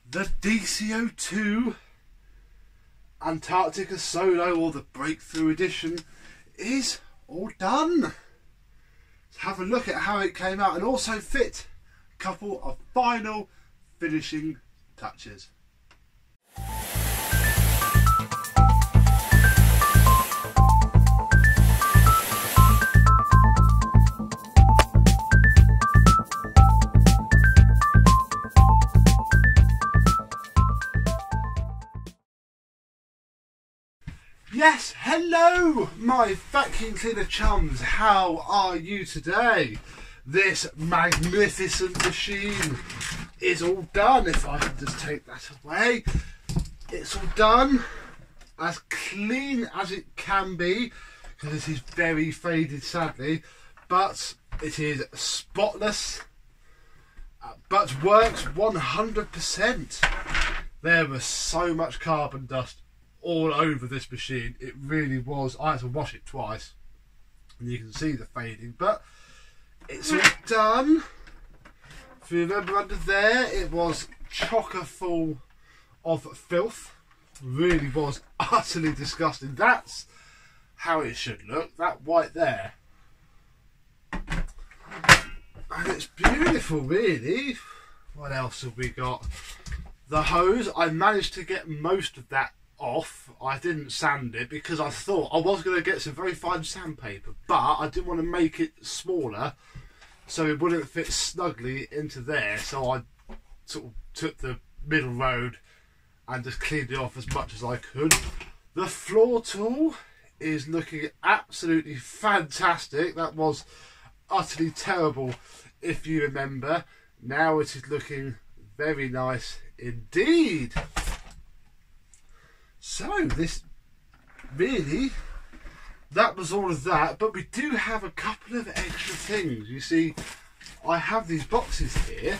The DC02 Antartica Solo, or the Breakthrough Edition, is all done. Let's have a look at how it came out and also fit a couple of final finishing touches. Yes, hello my vacuum cleaner chums, how are you today? This magnificent machine is all done. If I can just take that away, it's all done, as clean as it can be, because this is very faded sadly, but it is spotless, but works 100%. There was so much carbon dust all over this machine. It really was. I had to wash it twice and you can see the fading, but it's all done. If you remember, under there it was chocker full of filth. Really was utterly disgusting. That's how it should look, that white there, and it's beautiful really. What else have we got? The hose, I managed to get most of that off. I didn't sand it because I thought I was going to get some very fine sandpaper, but I didn't want to make it smaller so it wouldn't fit snugly into there, so I sort of took the middle road and just cleaned it off as much as I could. The floor tool is looking absolutely fantastic. That was utterly terrible if you remember. Now it is looking very nice indeed. So this really, that was all of that, but we do have a couple of extra things. You see, I have these boxes here.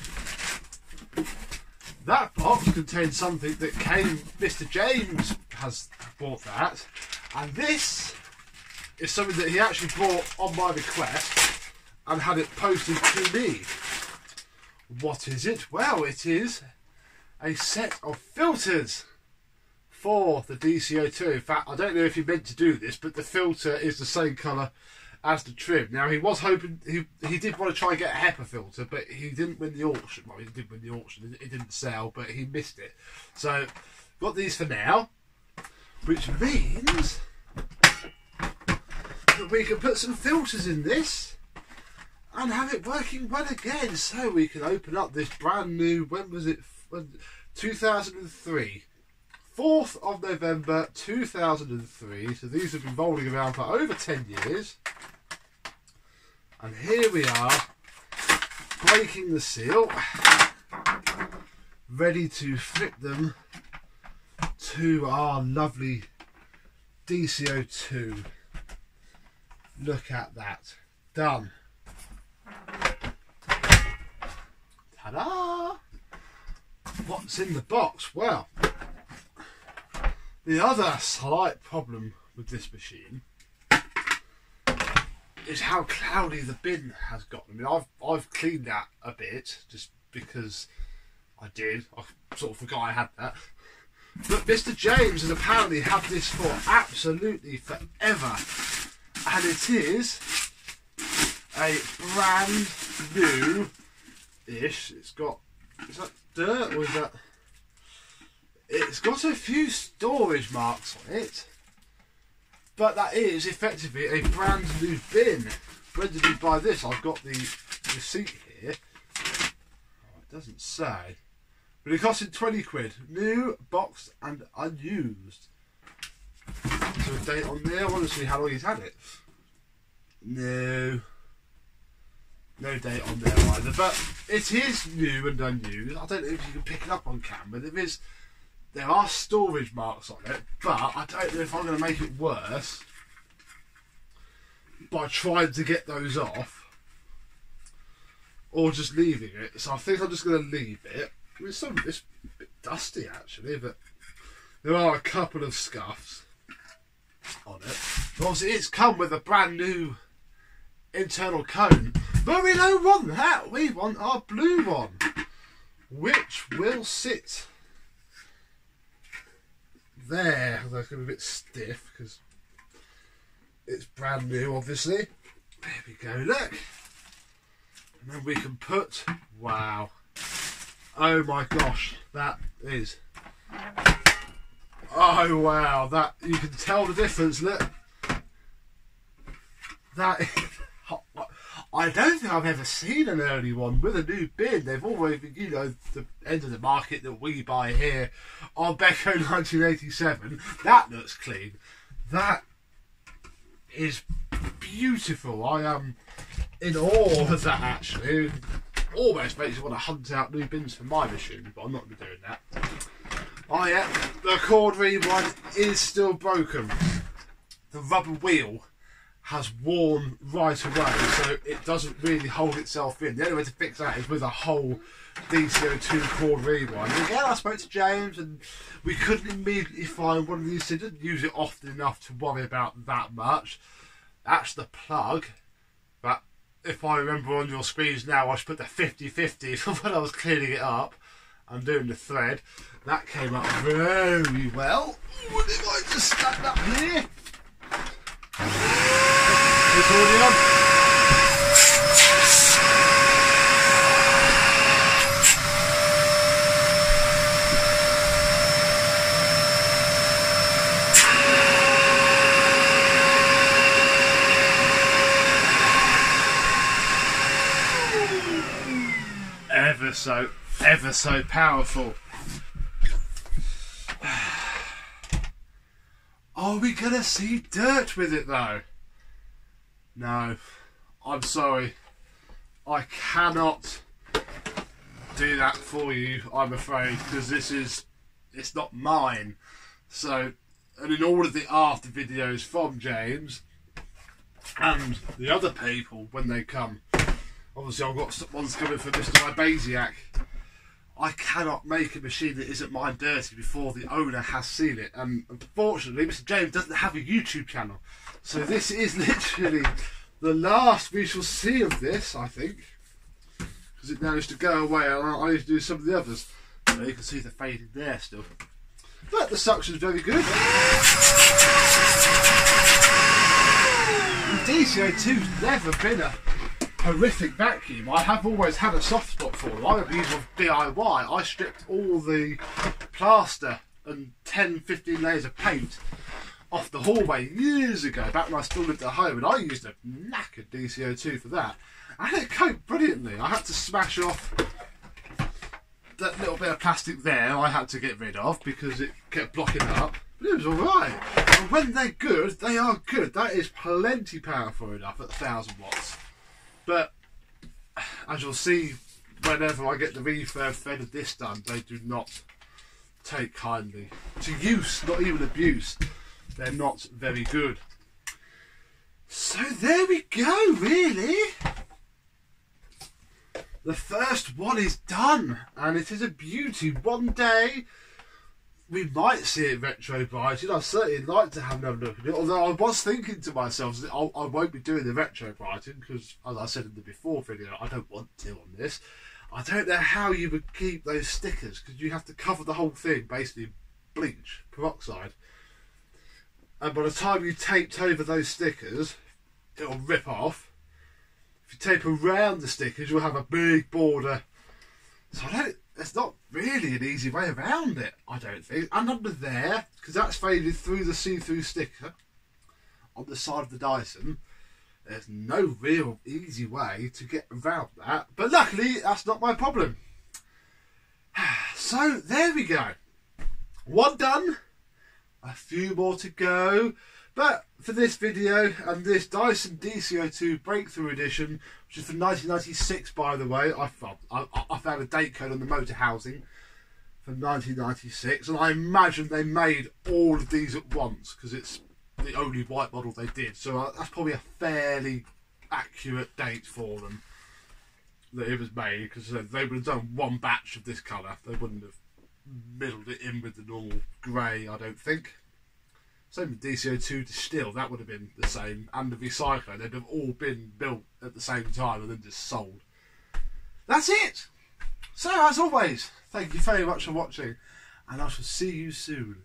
That box contains something that came, Mr. James has bought that, and this is something that he actually bought on my request and had it posted to me. What is it? Well, it is a set of filters for the DC02. In fact, I don't know if he meant to do this, but the filter is the same colour as the trim. Now, he was hoping, he did want to try and get a HEPA filter, but he didn't win the auction. Well, he did win the auction, it didn't sell, but he missed it. So, got these for now, which means that we can put some filters in this and have it working well again. So we can open up this brand new, when was it? 2003. 4th of November 2003, so these have been rolling around for over 10 years. And here we are, breaking the seal, ready to flip them to our lovely DC02. Look at that. Done. Ta-da! What's in the box? Well, the other slight problem with this machine is how cloudy the bin has gotten. I mean, I've cleaned that a bit just because I did. I sort of forgot I had that. But Mr. James has apparently had this for absolutely forever, and it is a brand new-ish. It's got, is that dirt or is that? It's got a few storage marks on it, but that is effectively a brand new bin. When did he buy this? I've got the receipt here. Oh, it doesn't say, but it cost him 20 quid. New, boxed and unused. Is there a date on there? I want to see how long he's had it. No date on there either, but it is new and unused. I don't know if you can pick it up on camera. There are storage marks on it, but I don't know if I'm going to make it worse by trying to get those off or just leaving it. So I think I'm just going to leave it. I mean, it's a bit dusty actually, but there are a couple of scuffs on it. But obviously it's come with a brand new internal cone, but we don't want that. We want our blue one, which will sit there. That's going to be a bit stiff because it's brand new, obviously. There we go, look. And then we can put, wow. Oh my gosh, that is. Oh wow, that, you can tell the difference, look. That is, I don't think I've ever seen an early one with a new bin. They've always been, you know, the end of the market that we buy here on Beko 1987. That looks clean. That is beautiful. I am in awe of that, actually. It almost makes me want to hunt out new bins for my machine, but I'm not going to be doing that. Oh yeah, the cord rewind is still broken. The rubber wheel has worn right away, so it doesn't really hold itself in. The only way to fix that is with a whole DC02 cord rewind. And again, I spoke to James and we couldn't immediately find one of these. He didn't use it often enough to worry about that much. That's the plug. But if I remember on your screens now, I should put the 50-50 for when I was cleaning it up and doing the thread. That came up very well. What if I just stand up here? It's already on. Ever so powerful. Are we gonna see dirt with it though? No, I'm sorry. I cannot do that for you, I'm afraid, because it's not mine. So, and in all of the after videos from James and the other people when they come, obviously I've got ones coming from Mr. Ibasiak. I cannot make a machine that isn't mine dirty before the owner has seen it. And unfortunately, Mr. James doesn't have a YouTube channel. So this is literally the last we shall see of this, I think. Because it managed to go away and I need to do some of the others. So you can see the fading there still. But the suction's very good. The DC02's never been a horrific vacuum. I have always had a soft spot for them. I'm a user of DIY. I stripped all the plaster and 10-15 layers of paint off the hallway years ago, back when I still lived at home, and I used a knackered DC02 for that. And it coped brilliantly. I had to smash off that little bit of plastic there I had to get rid of because it kept blocking up. But it was alright. And when they're good, they are good. That is plenty powerful enough at 1000 watts. But as you'll see, whenever I get the refurb thread of this done, they do not take kindly to use, not even abuse. They're not very good. So there we go, really. The first one is done, and it is a beauty. One day we might see it retro brighted. I'd certainly like to have another look at it, although I was thinking to myself that I won't be doing the retro brighting because, as I said in the before video, I don't want to on this. I don't know how you would keep those stickers because you have to cover the whole thing, basically bleach, peroxide. And by the time you taped over those stickers, it'll rip off. If you tape around the stickers, you'll have a big border. So there's not really an easy way around it, I don't think. And under there, because that's faded through the see-through sticker on the side of the Dyson, there's no real easy way to get around that. But luckily, that's not my problem. So there we go. One done. A few more to go. But for this video and this Dyson DC02 Breakthrough Edition, which is from 1996 by the way, I found a date code on the motor housing from 1996, and I imagine they made all of these at once because it's the only white model they did, so that's probably a fairly accurate date for them that it was made, because they would have done one batch of this colour. They wouldn't have middled it in with the normal grey, I don't think. Same with DC02 Distill, that would have been the same, and the Recycler. They'd have all been built at the same time and then just sold. That's it! So, as always, thank you very much for watching, and I shall see you soon.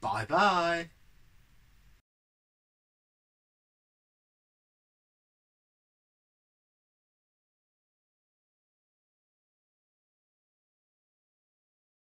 Bye bye.